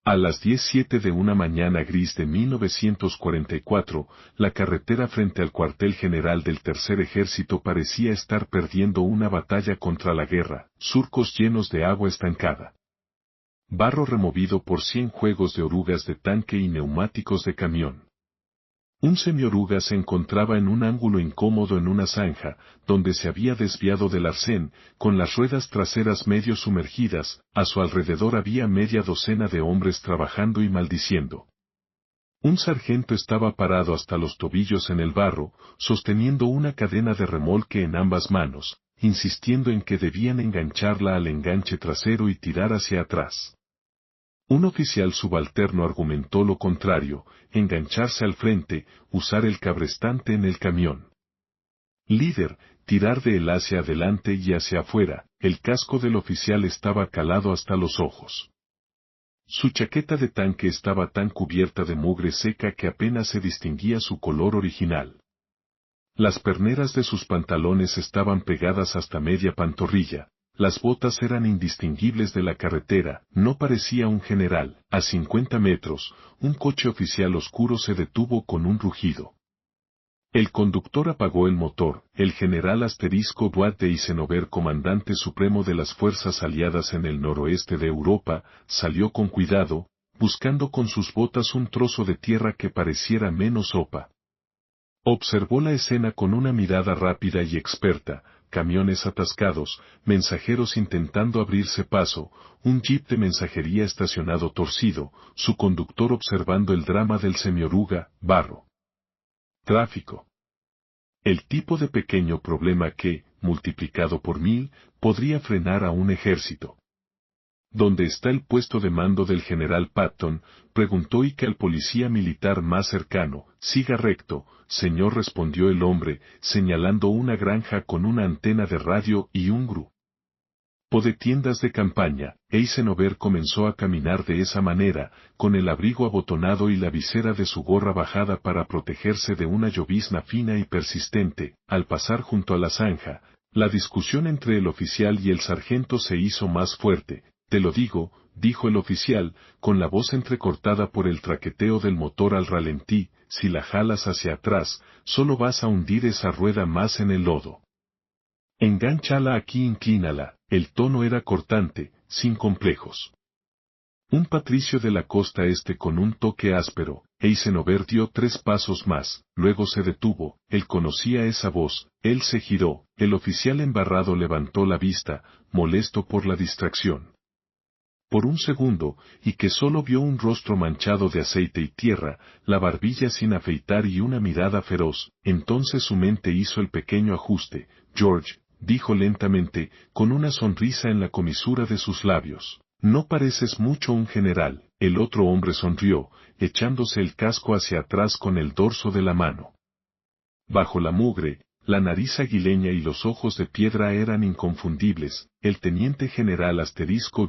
A las 10:07 de una mañana gris de 1944, la carretera frente al cuartel general del Tercer Ejército parecía estar perdiendo una batalla contra la guerra, surcos llenos de agua estancada. Barro removido por 100 juegos de orugas de tanque y neumáticos de camión. Un semioruga se encontraba en un ángulo incómodo en una zanja, donde se había desviado del arcén, con las ruedas traseras medio sumergidas. A su alrededor había media docena de hombres trabajando y maldiciendo. Un sargento estaba parado hasta los tobillos en el barro, sosteniendo una cadena de remolque en ambas manos, insistiendo en que debían engancharla al enganche trasero y tirar hacia atrás. Un oficial subalterno argumentó lo contrario, engancharse al frente, usar el cabrestante en el camión. Líder, tirar de él hacia adelante y hacia afuera. El casco del oficial estaba calado hasta los ojos. Su chaqueta de tanque estaba tan cubierta de mugre seca que apenas se distinguía su color original. Las perneras de sus pantalones estaban pegadas hasta media pantorrilla. Las botas eran indistinguibles de la carretera, no parecía un general. A 50 metros, un coche oficial oscuro se detuvo con un rugido. El conductor apagó el motor. El general Duat de Eisenhower, comandante supremo de las fuerzas aliadas en el noroeste de Europa, salió con cuidado, buscando con sus botas un trozo de tierra que pareciera menos sopa. Observó la escena con una mirada rápida y experta. Camiones atascados, mensajeros intentando abrirse paso, un jeep de mensajería estacionado torcido, su conductor observando el drama del semioruga, barro. Tráfico. El tipo de pequeño problema que, multiplicado por 1000, podría frenar a un ejército. ¿Dónde está el puesto de mando del general Patton?, preguntó Ike al policía militar más cercano. Siga recto, señor, respondió el hombre, señalando una granja con una antena de radio y un grupo de tiendas de campaña. Eisenhower comenzó a caminar de esa manera, con el abrigo abotonado y la visera de su gorra bajada para protegerse de una llovizna fina y persistente. Al pasar junto a la zanja, la discusión entre el oficial y el sargento se hizo más fuerte. Te lo digo, dijo el oficial, con la voz entrecortada por el traqueteo del motor al ralentí, si la jalas hacia atrás, solo vas a hundir esa rueda más en el lodo. Engánchala aquí, inclínala. El tono era cortante, sin complejos. Un patricio de la costa este con un toque áspero. Eisenhower dio 3 pasos más, luego se detuvo. Él conocía esa voz. Él se giró. El oficial embarrado levantó la vista, molesto por la distracción. Por un segundo, y que solo vio un rostro manchado de aceite y tierra, la barbilla sin afeitar y una mirada feroz. Entonces su mente hizo el pequeño ajuste. George, dijo lentamente, con una sonrisa en la comisura de sus labios, no pareces mucho un general. El otro hombre sonrió, echándose el casco hacia atrás con el dorso de la mano. Bajo la mugre, la nariz aguileña y los ojos de piedra eran inconfundibles. El teniente general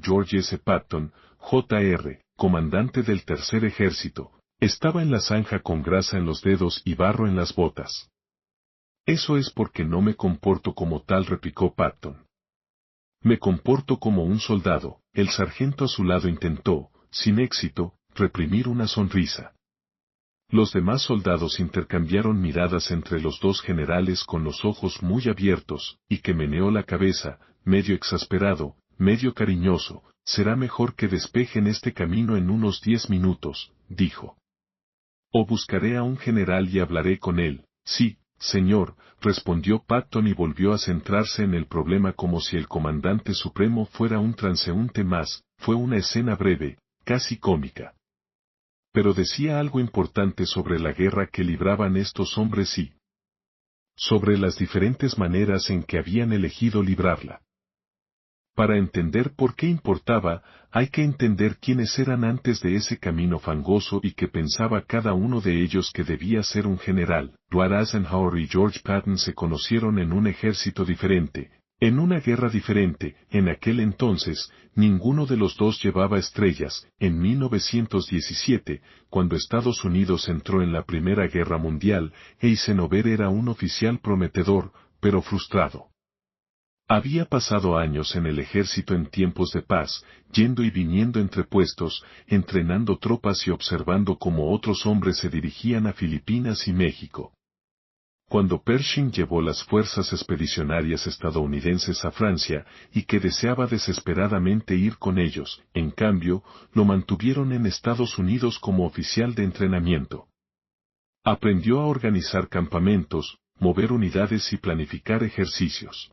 George S. Patton, Jr., comandante del Tercer Ejército, estaba en la zanja con grasa en los dedos y barro en las botas. Eso es porque no me comporto como tal, replicó Patton. Me comporto como un soldado. El sargento a su lado intentó, sin éxito, reprimir una sonrisa. Los demás soldados intercambiaron miradas entre los dos generales con los ojos muy abiertos, y que meneó la cabeza, medio exasperado, medio cariñoso. Será mejor que despejen este camino en unos 10 minutos, dijo. O buscaré a un general y hablaré con él. Sí, señor, respondió Patton y volvió a centrarse en el problema como si el comandante supremo fuera un transeúnte más. Fue una escena breve, casi cómica. Pero decía algo importante sobre la guerra que libraban estos hombres y sobre las diferentes maneras en que habían elegido librarla. Para entender por qué importaba, hay que entender quiénes eran antes de ese camino fangoso y que pensaba cada uno de ellos que debía ser un general. Dwight Eisenhower y George Patton se conocieron en un ejército diferente, en una guerra diferente. En aquel entonces, ninguno de los dos llevaba estrellas. En 1917, cuando Estados Unidos entró en la Primera Guerra Mundial, Eisenhower era un oficial prometedor, pero frustrado. Había pasado años en el ejército en tiempos de paz, yendo y viniendo entre puestos, entrenando tropas y observando cómo otros hombres se dirigían a Filipinas y México. Cuando Pershing llevó las fuerzas expedicionarias estadounidenses a Francia, y que deseaba desesperadamente ir con ellos, en cambio, lo mantuvieron en Estados Unidos como oficial de entrenamiento. Aprendió a organizar campamentos, mover unidades y planificar ejercicios.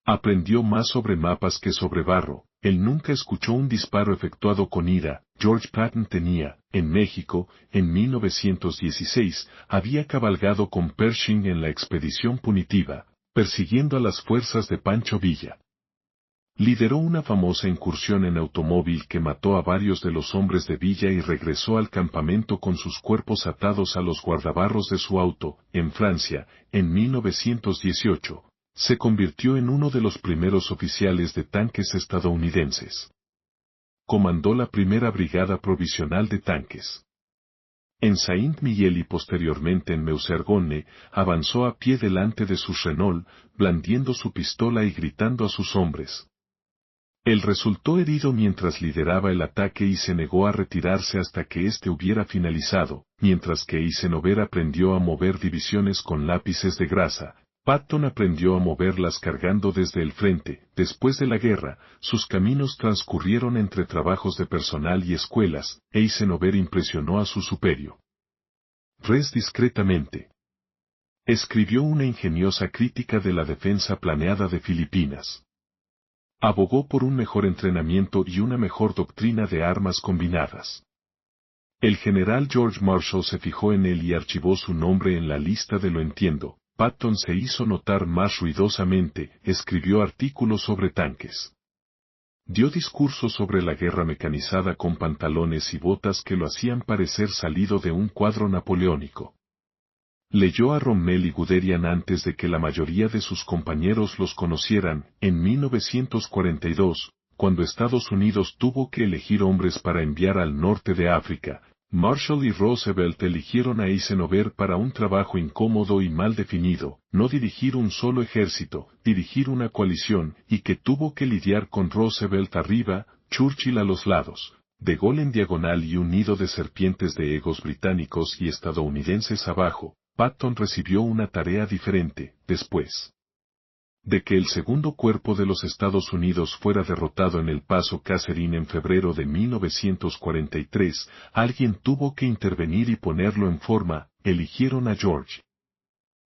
Aprendió más sobre mapas que sobre barro. Él nunca escuchó un disparo efectuado con ira. George Patton tenía, en México, en 1916, había cabalgado con Pershing en la expedición punitiva, persiguiendo a las fuerzas de Pancho Villa. Lideró una famosa incursión en automóvil que mató a varios de los hombres de Villa y regresó al campamento con sus cuerpos atados a los guardabarros de su auto, en Francia, en 1918. Se convirtió en uno de los primeros oficiales de tanques estadounidenses. Comandó la primera brigada provisional de tanques. En Saint-Miguel y posteriormente en Meusergonne, avanzó a pie delante de su Renault, blandiendo su pistola y gritando a sus hombres. Él resultó herido mientras lideraba el ataque y se negó a retirarse hasta que éste hubiera finalizado, mientras que Eisenhower aprendió a mover divisiones con lápices de grasa. Patton aprendió a moverlas cargando desde el frente. Después de la guerra, sus caminos transcurrieron entre trabajos de personal y escuelas. Eisenhower impresionó a su superior. Res discretamente. Escribió una ingeniosa crítica de la defensa planeada de Filipinas. Abogó por un mejor entrenamiento y una mejor doctrina de armas combinadas. El general George Marshall se fijó en él y archivó su nombre en la lista de lo entiendo. Patton se hizo notar más ruidosamente, escribió artículos sobre tanques. Dio discursos sobre la guerra mecanizada con pantalones y botas que lo hacían parecer salido de un cuadro napoleónico. Leyó a Rommel y Guderian antes de que la mayoría de sus compañeros los conocieran. En 1942, cuando Estados Unidos tuvo que elegir hombres para enviar al norte de África, Marshall y Roosevelt eligieron a Eisenhower para un trabajo incómodo y mal definido, no dirigir un solo ejército, dirigir una coalición, y que tuvo que lidiar con Roosevelt arriba, Churchill a los lados, De Gaulle en diagonal y un nido de serpientes de egos británicos y estadounidenses abajo. Patton recibió una tarea diferente, después de que el segundo cuerpo de los Estados Unidos fuera derrotado en el Paso Catherine en febrero de 1943, alguien tuvo que intervenir y ponerlo en forma. Eligieron a George.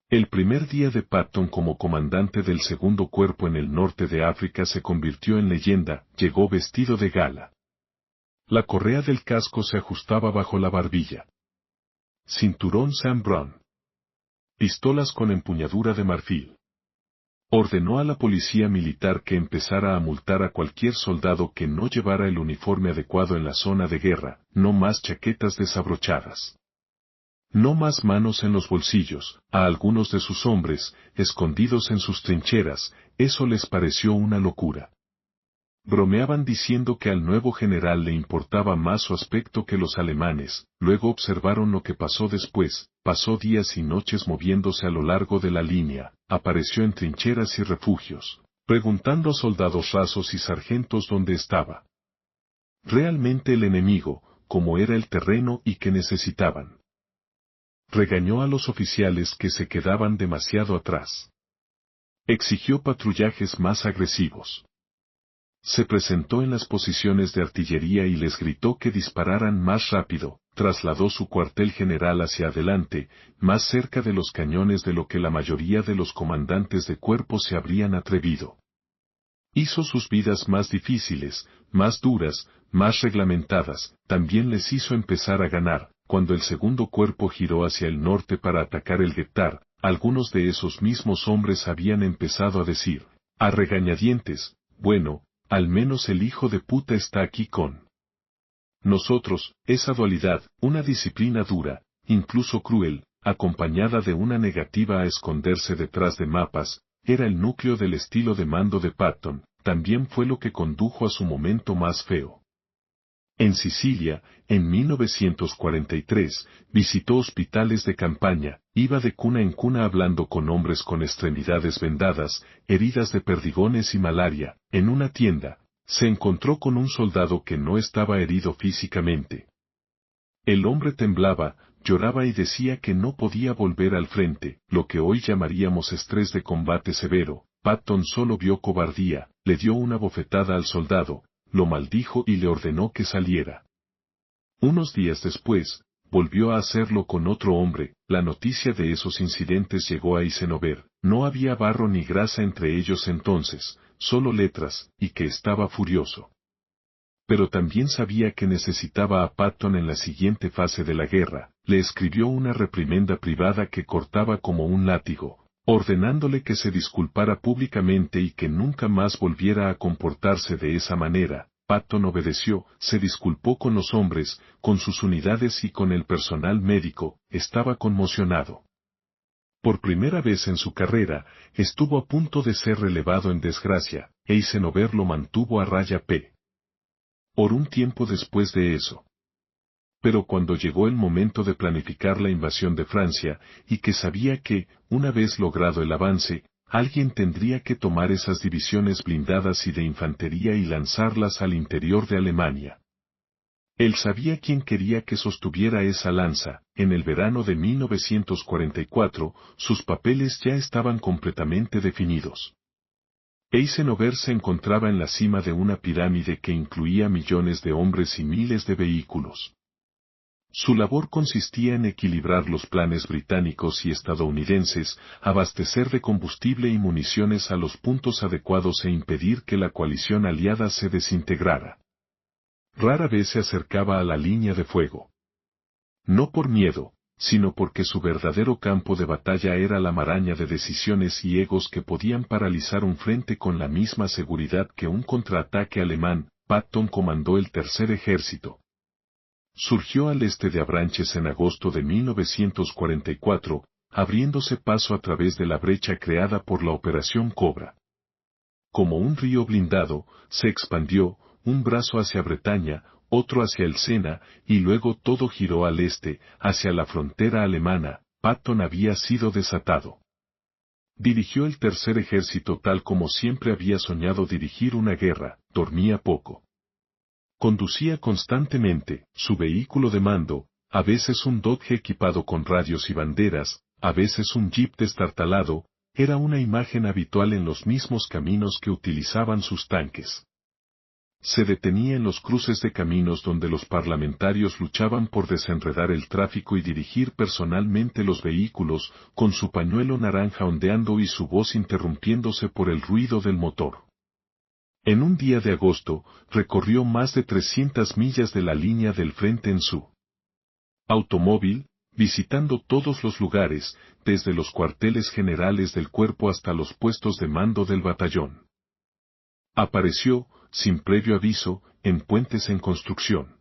El primer día de Patton como comandante del segundo cuerpo en el norte de África se convirtió en leyenda. Llegó vestido de gala. La correa del casco se ajustaba bajo la barbilla. Cinturón Sam Browne. Pistolas con empuñadura de marfil. Ordenó a la policía militar que empezara a multar a cualquier soldado que no llevara el uniforme adecuado en la zona de guerra. No más chaquetas desabrochadas. No más manos en los bolsillos. A algunos de sus hombres, escondidos en sus trincheras, eso les pareció una locura. Bromeaban diciendo que al nuevo general le importaba más su aspecto que los alemanes. Luego observaron lo que pasó después. Pasó días y noches moviéndose a lo largo de la línea, apareció en trincheras y refugios, preguntando a soldados rasos y sargentos dónde estaba realmente el enemigo, cómo era el terreno y qué necesitaban. Regañó a los oficiales que se quedaban demasiado atrás. Exigió patrullajes más agresivos. Se presentó en las posiciones de artillería y les gritó que dispararan más rápido. Trasladó su cuartel general hacia adelante, más cerca de los cañones de lo que la mayoría de los comandantes de cuerpo se habrían atrevido. Hizo sus vidas más difíciles, más duras, más reglamentadas. También les hizo empezar a ganar. Cuando el segundo cuerpo giró hacia el norte para atacar el Guetar, algunos de esos mismos hombres habían empezado a decir, a regañadientes, bueno, al menos el hijo de puta está aquí con nosotros. Esa dualidad, una disciplina dura, incluso cruel, acompañada de una negativa a esconderse detrás de mapas, era el núcleo del estilo de mando de Patton. También fue lo que condujo a su momento más feo. En Sicilia, en 1943, visitó hospitales de campaña, iba de cuna en cuna hablando con hombres con extremidades vendadas, heridas de perdigones y malaria. En una tienda, se encontró con un soldado que no estaba herido físicamente. El hombre temblaba, lloraba y decía que no podía volver al frente, lo que hoy llamaríamos estrés de combate severo. Patton solo vio cobardía, le dio una bofetada al soldado, lo maldijo y le ordenó que saliera. Unos días después, volvió a hacerlo con otro hombre. La noticia de esos incidentes llegó a Eisenhower. No había barro ni grasa entre ellos entonces, solo letras, y que estaba furioso. Pero también sabía que necesitaba a Patton en la siguiente fase de la guerra. Le escribió una reprimenda privada que cortaba como un látigo, ordenándole que se disculpara públicamente y que nunca más volviera a comportarse de esa manera. Patton obedeció, se disculpó con los hombres, con sus unidades y con el personal médico. Estaba conmocionado. Por primera vez en su carrera, estuvo a punto de ser relevado en desgracia. Eisenhower lo mantuvo a raya por un tiempo después de eso. Pero cuando llegó el momento de planificar la invasión de Francia, y que sabía que, una vez logrado el avance, alguien tendría que tomar esas divisiones blindadas y de infantería y lanzarlas al interior de Alemania. Él sabía quién quería que sostuviera esa lanza. En el verano de 1944, sus papeles ya estaban completamente definidos. Eisenhower se encontraba en la cima de una pirámide que incluía millones de hombres y miles de vehículos. Su labor consistía en equilibrar los planes británicos y estadounidenses, abastecer de combustible y municiones a los puntos adecuados e impedir que la coalición aliada se desintegrara. Rara vez se acercaba a la línea de fuego. No por miedo, sino porque su verdadero campo de batalla era la maraña de decisiones y egos que podían paralizar un frente con la misma seguridad que un contraataque alemán. Patton comandó el Tercer Ejército. Surgió al este de Avranches en agosto de 1944, abriéndose paso a través de la brecha creada por la Operación Cobra. Como un río blindado, se expandió, un brazo hacia Bretaña, otro hacia el Sena, y luego todo giró al este, hacia la frontera alemana. Patton había sido desatado. Dirigió el Tercer Ejército tal como siempre había soñado dirigir una guerra, dormía poco. Conducía constantemente, su vehículo de mando, a veces un Dodge equipado con radios y banderas, a veces un jeep destartalado, era una imagen habitual en los mismos caminos que utilizaban sus tanques. Se detenía en los cruces de caminos donde los parlamentarios luchaban por desenredar el tráfico y dirigir personalmente los vehículos, con su pañuelo naranja ondeando y su voz interrumpiéndose por el ruido del motor. En un día de agosto, recorrió más de 300 millas de la línea del frente en su automóvil, visitando todos los lugares, desde los cuarteles generales del cuerpo hasta los puestos de mando del batallón. Apareció, sin previo aviso, en puentes en construcción.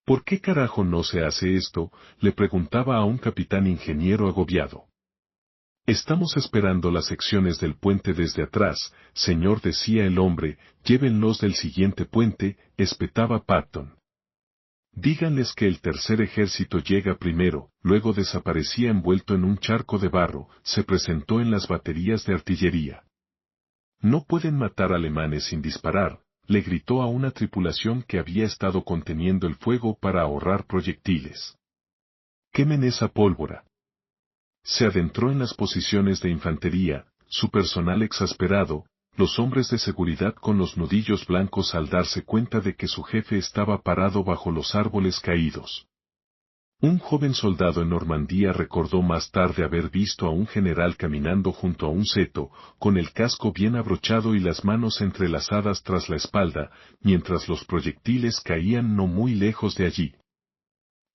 ¿Por qué carajo no se hace esto?, le preguntaba a un capitán ingeniero agobiado. Estamos esperando las secciones del puente desde atrás, señor, decía el hombre. Llévenlos del siguiente puente, espetaba Patton. Díganles que el Tercer Ejército llega primero. Luego desaparecía envuelto en un charco de barro, se presentó en las baterías de artillería. No pueden matar alemanes sin disparar, le gritó a una tripulación que había estado conteniendo el fuego para ahorrar proyectiles. Quemen esa pólvora. Se adentró en las posiciones de infantería, su personal exasperado, los hombres de seguridad con los nudillos blancos al darse cuenta de que su jefe estaba parado bajo los árboles caídos. Un joven soldado en Normandía recordó más tarde haber visto a un general caminando junto a un seto, con el casco bien abrochado y las manos entrelazadas tras la espalda, mientras los proyectiles caían no muy lejos de allí.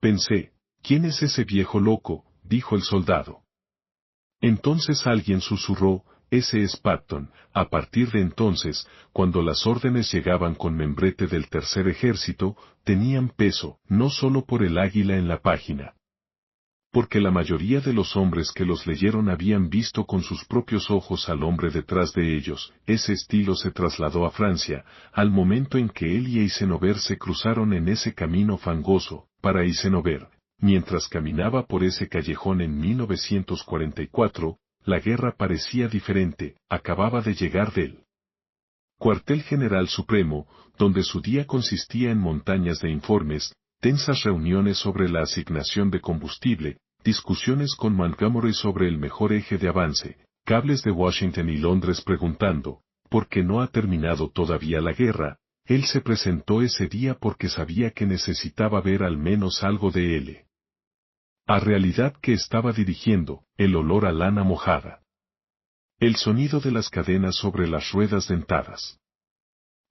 Pensé, ¿quién es ese viejo loco?, dijo el soldado. Entonces alguien susurró, ese es Patton. A partir de entonces, cuando las órdenes llegaban con membrete del Tercer Ejército, tenían peso, no solo por el águila en la página. Porque la mayoría de los hombres que los leyeron habían visto con sus propios ojos al hombre detrás de ellos. Ese estilo se trasladó a Francia, al momento en que él y Eisenhower se cruzaron en ese camino fangoso. Para Eisenhower, mientras caminaba por ese callejón en 1944, la guerra parecía diferente, acababa de llegar del cuartel general supremo, donde su día consistía en montañas de informes, tensas reuniones sobre la asignación de combustible, discusiones con Montgomery sobre el mejor eje de avance, cables de Washington y Londres preguntando, ¿por qué no ha terminado todavía la guerra? Él se presentó ese día porque sabía que necesitaba ver al menos algo de él. A realidad que estaba dirigiendo, el olor a lana mojada. El sonido de las cadenas sobre las ruedas dentadas.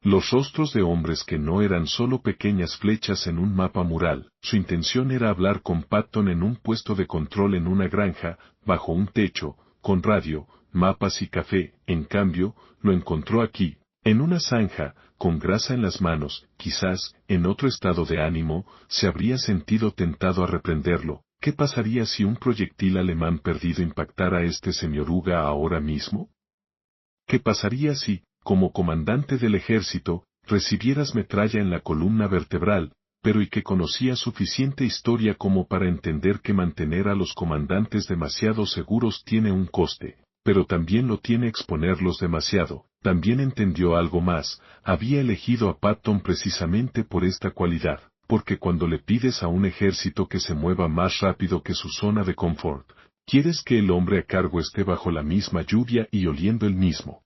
Los rostros de hombres que no eran solo pequeñas flechas en un mapa mural. Su intención era hablar con Patton en un puesto de control en una granja, bajo un techo, con radio, mapas y café. En cambio, lo encontró aquí, en una zanja, con grasa en las manos. Quizás, en otro estado de ánimo, se habría sentido tentado a reprenderlo. ¿Qué pasaría si un proyectil alemán perdido impactara a este semioruga ahora mismo? ¿Qué pasaría si, como comandante del ejército, recibieras metralla en la columna vertebral, pero y que conocía suficiente historia como para entender que mantener a los comandantes demasiado seguros tiene un coste, pero también lo tiene exponerlos demasiado? También entendió algo más, había elegido a Patton precisamente por esta cualidad, porque cuando le pides a un ejército que se mueva más rápido que su zona de confort, quieres que el hombre a cargo esté bajo la misma lluvia y oliendo el mismo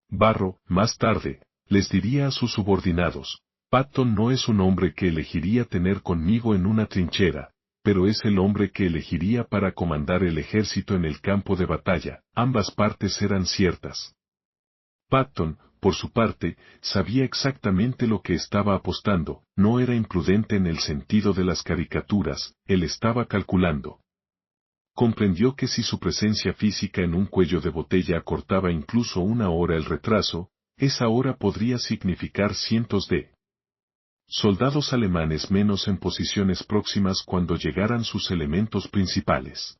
barro. Más tarde, les diría a sus subordinados, Patton no es un hombre que elegiría tener conmigo en una trinchera, pero es el hombre que elegiría para comandar el ejército en el campo de batalla. Ambas partes eran ciertas. Patton, por su parte, sabía exactamente lo que estaba apostando. No era imprudente en el sentido de las caricaturas, él estaba calculando. Comprendió que si su presencia física en un cuello de botella acortaba incluso una hora el retraso, esa hora podría significar cientos de soldados alemanes menos en posiciones próximas cuando llegaran sus elementos principales.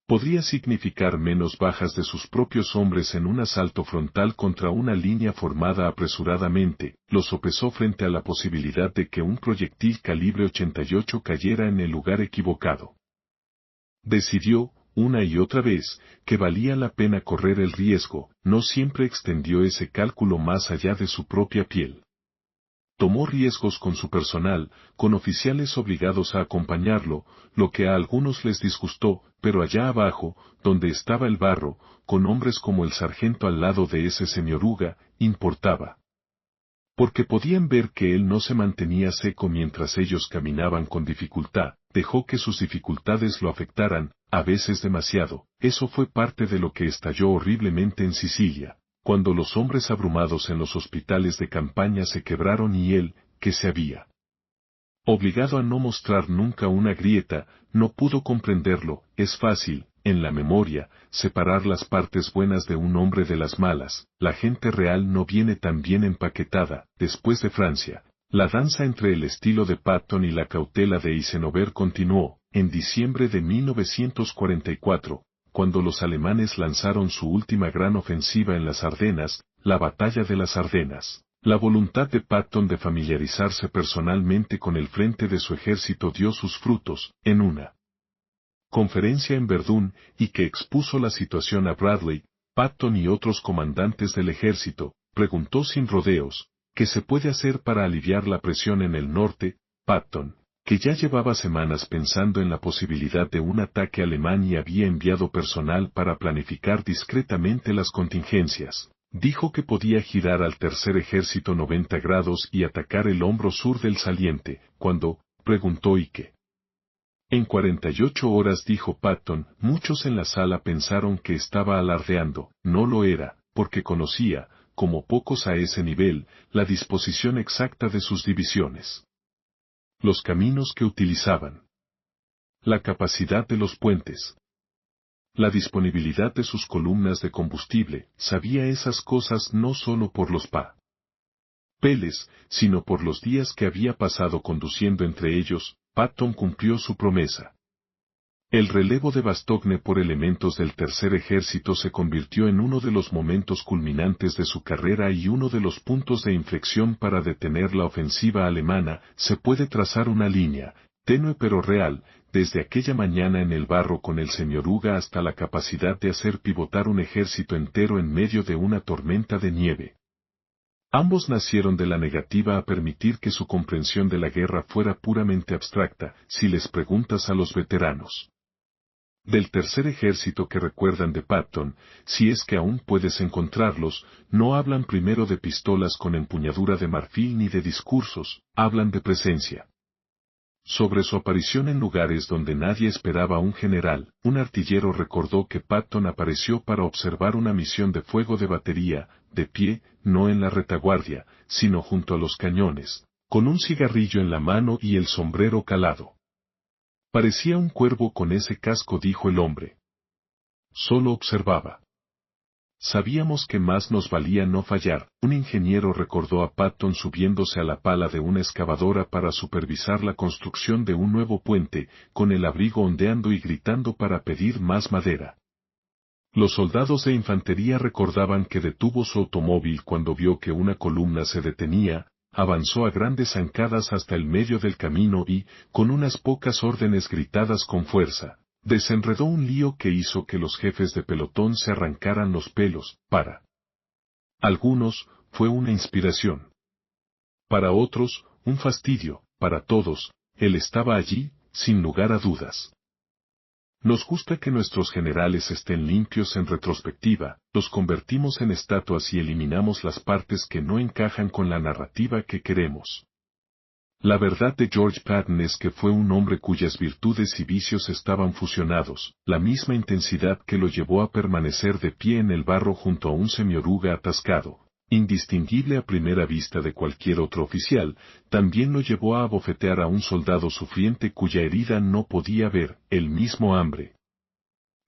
Podría significar menos bajas de sus propios hombres en un asalto frontal contra una línea formada apresuradamente. Lo sopesó frente a la posibilidad de que un proyectil calibre 88 cayera en el lugar equivocado. Decidió, una y otra vez, que valía la pena correr el riesgo. No siempre extendió ese cálculo más allá de su propia piel. Tomó riesgos con su personal, con oficiales obligados a acompañarlo, lo que a algunos les disgustó, pero allá abajo, donde estaba el barro, con hombres como el sargento al lado de ese semioruga, importaba. Porque podían ver que él no se mantenía seco mientras ellos caminaban con dificultad, dejó que sus dificultades lo afectaran, a veces demasiado. Eso fue parte de lo que estalló horriblemente en Sicilia, cuando los hombres abrumados en los hospitales de campaña se quebraron y él, que se había obligado a no mostrar nunca una grieta, no pudo comprenderlo. Es fácil, en la memoria, separar las partes buenas de un hombre de las malas. La gente real no viene tan bien empaquetada. Después de Francia, la danza entre el estilo de Patton y la cautela de Eisenhower continuó. En diciembre de 1944, cuando los alemanes lanzaron su última gran ofensiva en las Ardenas, la batalla de las Ardenas. La voluntad de Patton de familiarizarse personalmente con el frente de su ejército dio sus frutos. En una conferencia en Verdún, y que expuso la situación a Bradley, Patton y otros comandantes del ejército, preguntó sin rodeos, ¿qué se puede hacer para aliviar la presión en el norte? Patton, que ya llevaba semanas pensando en la posibilidad de un ataque alemán y había enviado personal para planificar discretamente las contingencias, dijo que podía girar al tercer ejército 90 grados y atacar el hombro sur del saliente. Cuando preguntó Ike. En 48 horas, dijo Patton. Muchos en la sala pensaron que estaba alardeando. No lo era, porque conocía, como pocos a ese nivel, la disposición exacta de sus divisiones. Los caminos que utilizaban. La capacidad de los puentes. La disponibilidad de sus columnas de combustible. Sabía esas cosas no solo por los papeles, sino por los días que había pasado conduciendo entre ellos. Patton cumplió su promesa. El relevo de Bastogne por elementos del Tercer Ejército se convirtió en uno de los momentos culminantes de su carrera y uno de los puntos de inflexión para detener la ofensiva alemana. Se puede trazar una línea, tenue pero real, desde aquella mañana en el barro con el Semióruga hasta la capacidad de hacer pivotar un ejército entero en medio de una tormenta de nieve. Ambos nacieron de la negativa a permitir que su comprensión de la guerra fuera puramente abstracta, si les preguntas a los veteranos del Tercer Ejército que recuerdan de Patton, si es que aún puedes encontrarlos, no hablan primero de pistolas con empuñadura de marfil ni de discursos, hablan de presencia. Sobre su aparición en lugares donde nadie esperaba a un general, un artillero recordó que Patton apareció para observar una misión de fuego de batería, de pie, no en la retaguardia, sino junto a los cañones, con un cigarrillo en la mano y el sombrero calado. Parecía un cuervo con ese casco, dijo el hombre. Solo observaba. Sabíamos que más nos valía no fallar. Un ingeniero recordó a Patton subiéndose a la pala de una excavadora para supervisar la construcción de un nuevo puente, con el abrigo ondeando y gritando para pedir más madera. Los soldados de infantería recordaban que detuvo su automóvil cuando vio que una columna se detenía, avanzó a grandes zancadas hasta el medio del camino y, con unas pocas órdenes gritadas con fuerza, desenredó un lío que hizo que los jefes de pelotón se arrancaran los pelos. Para algunos, fue una inspiración. Para otros, un fastidio. Para todos, él estaba allí, sin lugar a dudas. Nos gusta que nuestros generales estén limpios en retrospectiva, los convertimos en estatuas y eliminamos las partes que no encajan con la narrativa que queremos. La verdad de George Patton es que fue un hombre cuyas virtudes y vicios estaban fusionados, la misma intensidad que lo llevó a permanecer de pie en el barro junto a un Semióruga atascado, indistinguible a primera vista de cualquier otro oficial, también lo llevó a abofetear a un soldado sufriente cuya herida no podía ver, el mismo hambre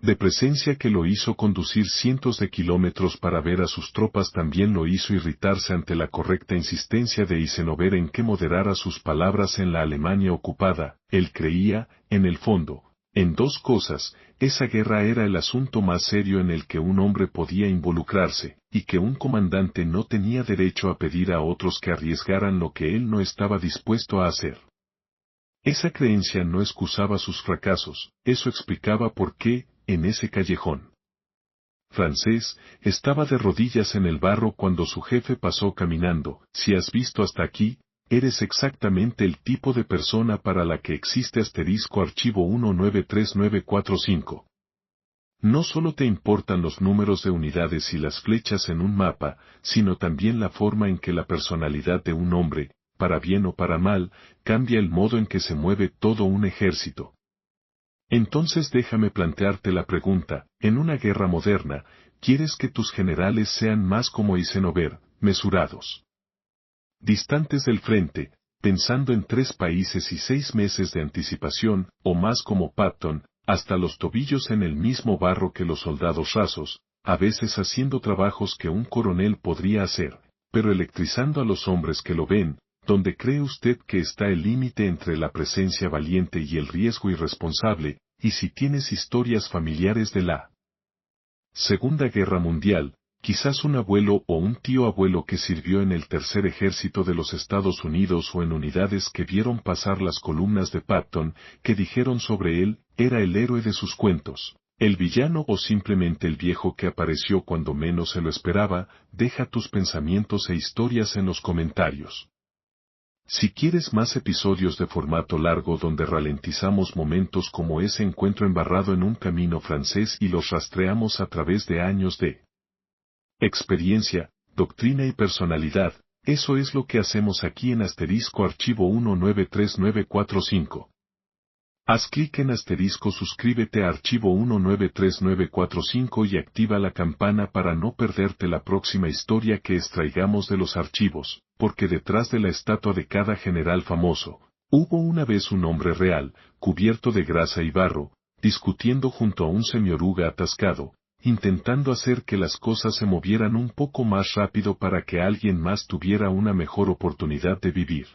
de presencia que lo hizo conducir cientos de kilómetros para ver a sus tropas también lo hizo irritarse ante la correcta insistencia de Eisenhower en que moderara sus palabras en la Alemania ocupada. Él creía, en el fondo, en dos cosas: esa guerra era el asunto más serio en el que un hombre podía involucrarse, y que un comandante no tenía derecho a pedir a otros que arriesgaran lo que él no estaba dispuesto a hacer. Esa creencia no excusaba sus fracasos, eso explicaba por qué, en ese callejón francés, estaba de rodillas en el barro cuando su jefe pasó caminando. Si has visto hasta aquí, eres exactamente el tipo de persona para la que existe *archivo 193945. No solo te importan los números de unidades y las flechas en un mapa, sino también la forma en que la personalidad de un hombre, para bien o para mal, cambia el modo en que se mueve todo un ejército. Entonces déjame plantearte la pregunta: en una guerra moderna, ¿quieres que tus generales sean más como Eisenhower, mesurados, distantes del frente, pensando en 3 países y 6 meses de anticipación, o más como Patton, hasta los tobillos en el mismo barro que los soldados rasos, a veces haciendo trabajos que un coronel podría hacer, pero electrizando a los hombres que lo ven? ¿Dónde cree usted que está el límite entre la presencia valiente y el riesgo irresponsable? Y si tienes historias familiares de la Segunda Guerra Mundial, quizás un abuelo o un tío abuelo que sirvió en el Tercer Ejército de los Estados Unidos o en unidades que vieron pasar las columnas de Patton, que dijeron sobre él: era el héroe de sus cuentos, el villano o simplemente el viejo que apareció cuando menos se lo esperaba. Deja tus pensamientos e historias en los comentarios. Si quieres más episodios de formato largo donde ralentizamos momentos como ese encuentro embarrado en un camino francés y los rastreamos a través de años de experiencia, doctrina y personalidad, eso es lo que hacemos aquí en *archivo 193945. Haz clic en suscríbete a archivo 193945 y activa la campana para no perderte la próxima historia que extraigamos de los archivos, porque detrás de la estatua de cada general famoso, hubo una vez un hombre real, cubierto de grasa y barro, discutiendo junto a un Semióruga atascado, intentando hacer que las cosas se movieran un poco más rápido para que alguien más tuviera una mejor oportunidad de vivir.